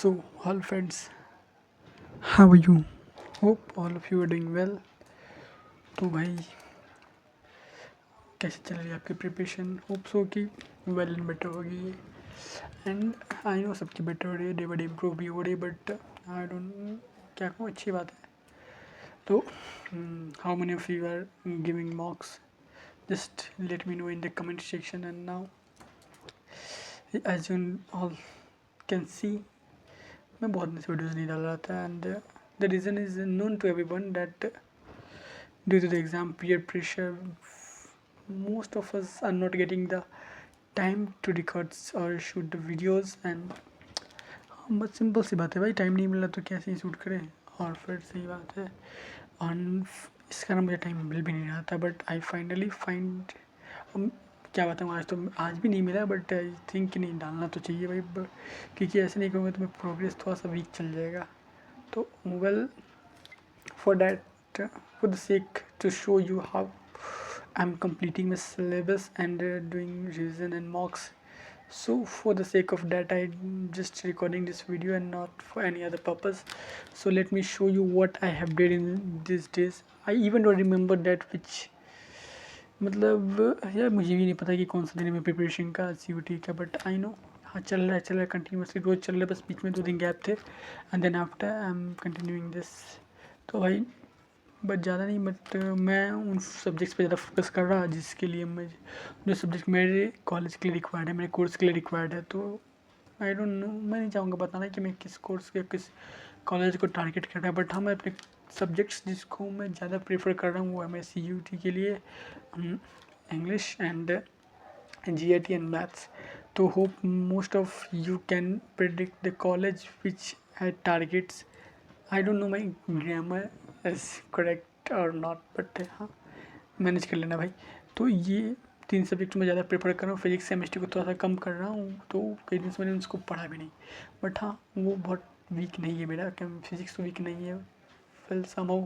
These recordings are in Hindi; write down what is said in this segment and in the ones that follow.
So, all friends, how are you? Hope all of you are doing well. तो भाई कैसे चल रही है आपकी प्रिपरेशन? होप सो कि वेल एंड बेटर होगी. एंड आई नो सबकी बेटर हो रही है, डे बाई डे इम्प्रूव भी हो रही है, बट आई डोंट क्या कहूँ, अच्छी बात है. तो how many of you are giving mocks? Just let me know in the comment section. And now as you all can see, मैं बहुत दिन से वीडियोज़ नहीं डाल रहा था. And the reason is known to everyone that due to the exam peer pressure, most of us are not getting the time to record or shoot the videos. And बस सिंपल सी बात है भाई, टाइम नहीं मिला तो कैसे ही शूट करें. और फिर सही बात है, और इस कारण मुझे टाइम मिल भी नहीं रहा था. बट आई फाइनली फाइंड, क्या बताऊँ, आज भी नहीं मिला. बट आई थिंक नहीं डालना तो चाहिए भाई, क्योंकि ऐसे नहीं करूँगा तो मेरा प्रोग्रेस थोड़ा सा वीक चल जाएगा. तो well, for that, for the sake to show you how I'm completing my syllabus and doing revision and mocks. So for the sake of that, I'm just recording this video and not for any other purpose. So let me show you what I have did in these days. I even don't remember that which, मतलब यार मुझे भी नहीं पता कि कौन सा दिन में प्रिपरेशन का CUT का. बट आई नो, हाँ चल रहा है कंटिन्यूसली, रोज़ चल रहा है. बस बीच में 2 दिन गैप थे and then after I am continuing this. तो भाई बट ज़्यादा नहीं, बट मैं उन सब्जेक्ट्स पे ज़्यादा फोकस कर रहा जिसके लिए मुझे, जो सब्जेक्ट मेरे कॉलेज के लिए रिक्वायर्ड है, मेरे कोर्स के लिए रिक्वायर्ड है. तो आई डोंट नो, मैं नहीं चाहूँगा बताना कि मैं किस कोर्स या किस कॉलेज को टारगेट कर रहा है. बट हाँ, मैं अपने सब्जेक्ट्स जिसको मैं ज़्यादा प्रेफर कर रहा हूँ वो है मेरे CUT के लिए English and GIT and maths. तो hope most of you can predict the college which है targets. I don't know my grammar is correct or not, but हाँ मैनेज कर लेना भाई. तो ये 3 सब्जेक्ट मैं ज़्यादा प्रेफर कर रहा हूँ. फिजिक्स केमिस्ट्री को थोड़ा सा कम कर रहा हूँ, तो कई दिन से मैंने उसको पढ़ा भी नहीं. बट हाँ, वो बहुत वीक नहीं है मेरा, फिजिक्स तो वीक नहीं है. फिर समहाउ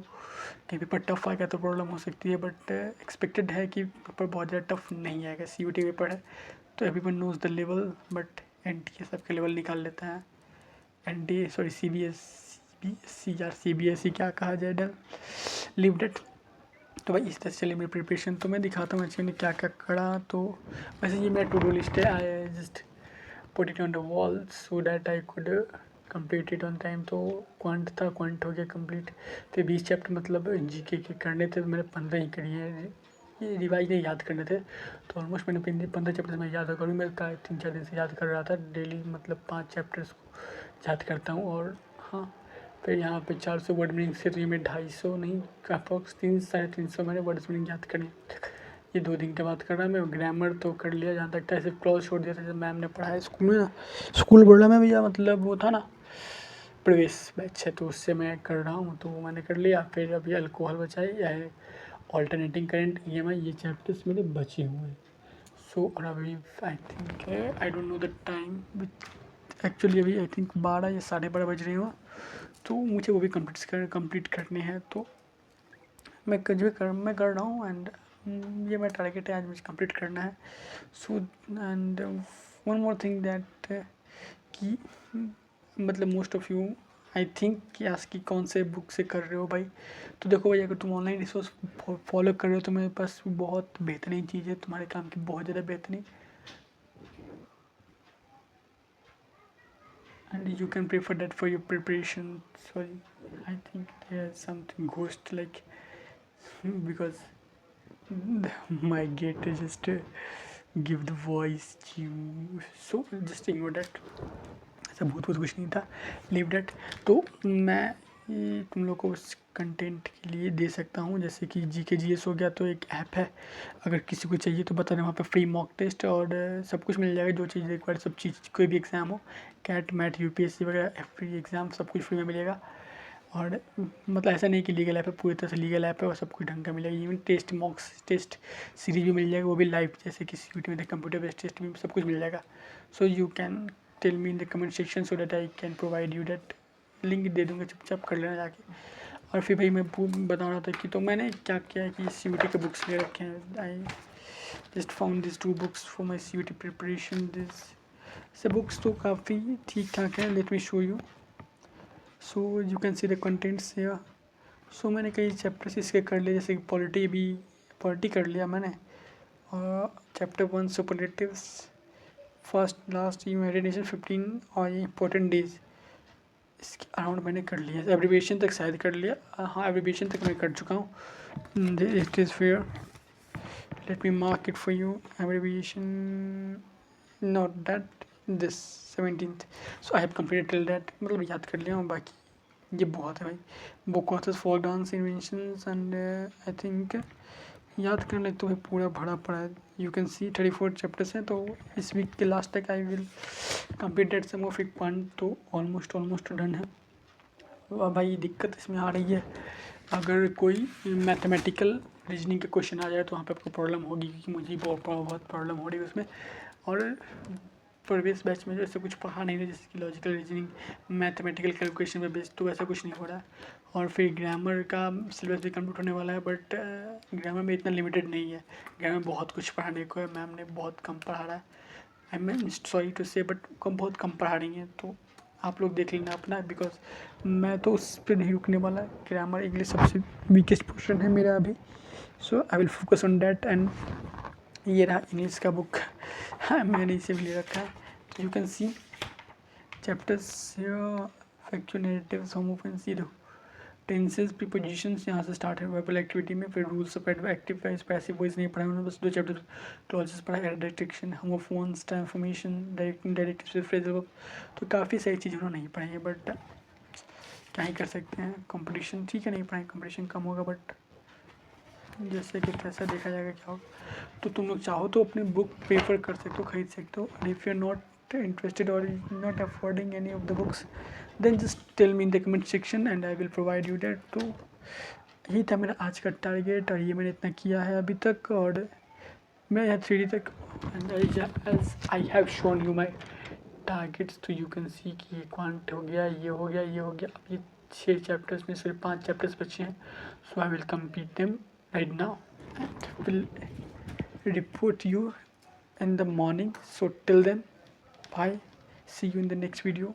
कहीं पेपर टफ आएगा तो प्रॉब्लम हो सकती है. बट एक्सपेक्टेड है कि पेपर बहुत ज़्यादा टफ नहीं आएगा. CUT पेपर है तो everyone knows the level, but NTA सबके लेवल निकाल लेता है. NTA सॉरी CBSE या CBSE क्या कहा जाए, डर लिव डेट. तो भाई इस तरह से चलिए मेरी प्रिपरेशन. तो मैं दिखाता हूँ एक्चुअली क्या क्या करा. तो वैसे ये मेरा टू डू लिस्ट है. I just put it on the wall so that I could complete it on time. तो क्वांट था, क्वांट हो गया कंप्लीट. तो 20 चैप्टर मतलब GK के करने थे, तो मैंने 15 ही करी है. ये रिवाइज नहीं याद करने थे, तो ऑलमोस्ट मैंने 15 चैप्टर मैं याद करूँ. मैं 3-4 दिन से याद कर रहा था डेली, मतलब 5 चैप्टर्स को याद करता हूँ. और हाँ, फिर यहाँ पे 400 वर्ड मीनिंग से, तो ये मैं 250 नहीं, अप्रॉक्स 300-350 मैंने वर्ड्स मीनिंग याद करनी. ये 2 दिन के बाद कर रहा. मैं ग्रामर तो कर लिया जहाँ तक था, सिर्फ क्लॉज छोड़ दिया था जब मैम ने पढ़ाया स्कूल में ना. स्कूल बोल रहा मैं भैया, मतलब वो था ना प्रवेश बैच है, तो उससे मैं कर रहा हूँ, तो वो मैंने कर लिया. फिर अभी अल्कोहल बचा है, ऑल्टरनेटिंग करंट, EMI, ये चैप्टर्स मेरे बचे हुए हैं. सो और अभी I think, I don't know the time, actually अभी आई थिंक 12 या 12:30 बज रही हो. तो मुझे वो भी कंप्लीट करने हैं. तो मैं कर रहा हूँ. एंड ये मेरा टारगेट है, आज मुझे कंप्लीट करना है. So and one more thing that, कि मतलब most of you I think कि आज की कौन से बुक से कर रहे हो भाई. तो देखो भाई, अगर तुम ऑनलाइन रिसोर्स फॉलो कर रहे हो तो मेरे पास बहुत बेहतरीन चीज़ है तुम्हारे काम की, बहुत ज़्यादा बेहतरीन. And you can prefer that for your preparation. Sorry, I think there's something ghost like, because my gate is just give the voice to you. So just ignore that. ऐसा भूत कुछ नहीं था, लीव डेट. तो मैं ये तुम लोग को उस कंटेंट के लिए दे सकता हूँ, जैसे कि GK GS हो गया, तो एक ऐप है, अगर किसी को चाहिए तो बता दें. वहाँ पे फ्री मॉक टेस्ट और सब कुछ मिल जाएगा, जो चीज़ रिक्वायर्ड, सब चीज़, कोई भी एग्ज़ाम हो, कैट मैट UPSC वगैरह फ्री एग्ज़ाम सब कुछ फ्री में मिलेगा. और मतलब ऐसा नहीं कि लीगल ऐप है, पूरी तरह से लीगल ऐप है और सब कुछ ढंग का मिलेगा. Even test mocks test series भी मिल जाएगा, वो भी लाइव, जैसे कि CUT में कंप्यूटर बेस्ड टेस्ट भी सब कुछ मिल जाएगा. So you can tell me in the comment section so that I can provide you that. Link दे दूँगा, चुपचाप कर लेना जाके. और फिर भाई मैं बता रहा था कि तो मैंने क्या किया है कि CUT के बुक्स ले रखे हैं. I just found this 2 books for my CUT preparation. This से बुक्स तो काफ़ी ठीक ठाक है. Let me show you. So you can see the contents here. सो मैंने कई चैप्टर्स इसके कर लिए, जैसे पॉलिटी कर लिया मैंने. और chapter 1 superlatives, first last imagination 15 और ये इंपॉर्टेंट डेज, इसके अराउंड मैंने कर लिया. एब्रीविएशन तक शायद कर लिया. हाँ, एब्रीविएशन तक मैं कर चुका हूँ. It is fair. Let me mark it for you. Abbreviation not that, this 17th. So I have completed till that. मतलब याद कर लिया हूँ. बाकी ये बहुत है भाई. Book authors, folk dance, inventions and I think याद करने तो भाई पूरा भरा पड़ा है. यू कैन सी 34 चैप्टर्स हैं. तो इस वीक के लास्ट तक I will complete that some of एक पॉइंट. तो ऑलमोस्ट डन है. भाई दिक्कत इसमें आ रही है, अगर कोई मैथमेटिकल रीजनिंग के क्वेश्चन आ जाए तो वहाँ पे आपको प्रॉब्लम होगी, क्योंकि मुझे बहुत प्रॉब्लम हो रही है उसमें. और प्रीवियस बैच में जैसे कुछ पढ़ा नहीं था, जैसे कि लॉजिकल रीजनिंग, मैथमेटिकल कैलकुलेशन पे बेस्ड, तो वैसा कुछ नहीं हो रहा है. और फिर ग्रामर का सिलेबस भी कंप्लीट होने वाला है, बट ग्रामर में इतना लिमिटेड नहीं है. ग्रामर में बहुत कुछ पढ़ाने को है. मैम ने बहुत कम पढ़ा रहा है. आई मीन सॉरी टू से, बट बहुत कम पढ़ा रही हैं. तो आप लोग देख लेना अपना, बिकॉज मैं तो उस पर नहीं रुकने वाला. ग्रामर इंग्लिश सबसे वीकेस्ट पोर्शन है मेरा अभी. So I will focus on that. And ये रहा इंग्लिश का बुक. हाँ, मैंने इसे भी ले रखा है. You can see chapters, factual narratives, homophones, tenses, prepositions यहाँ से स्टार्ट है वर्बल एक्टिविटी में. फिर rules of active voice, passive voice नहीं पढ़ा उन्होंने, बस 2 चैप्टर क्लॉजेस पढ़ा. Addiction, homophones, transformation, directing, directive, phrasal verb. तो काफ़ी सारी चीज़ें उन्होंने नहीं पढ़ाई है, बट क्या ही कर सकते हैं. कंपटीशन ठीक है, नहीं पढ़ाई, कंपटीशन कम होगा, बट जैसे कि कैसा देखा जाएगा क्या होगा. तो तुम लोग चाहो तो अपनी बुक प्रेफर कर सकते हो, खरीद सकते हो. And if you are not interested or not affording any of the books, then just tell me in the comment section and I will provide you that. तो यही था मेरा आज का टारगेट, और ये मैंने इतना किया है अभी तक. और मैं यहाँ 3D तक, as I have shown you my targets. तो यू कैन सी कि ये क्वांट हो गया, ये हो गया, ये हो गया. अब ये 6 चैप्टर्स में सिर्फ 5 चैप्टर्स बचे हैं. So I will complete them right now and will report you in the morning. So till then, bye, see you in the next video.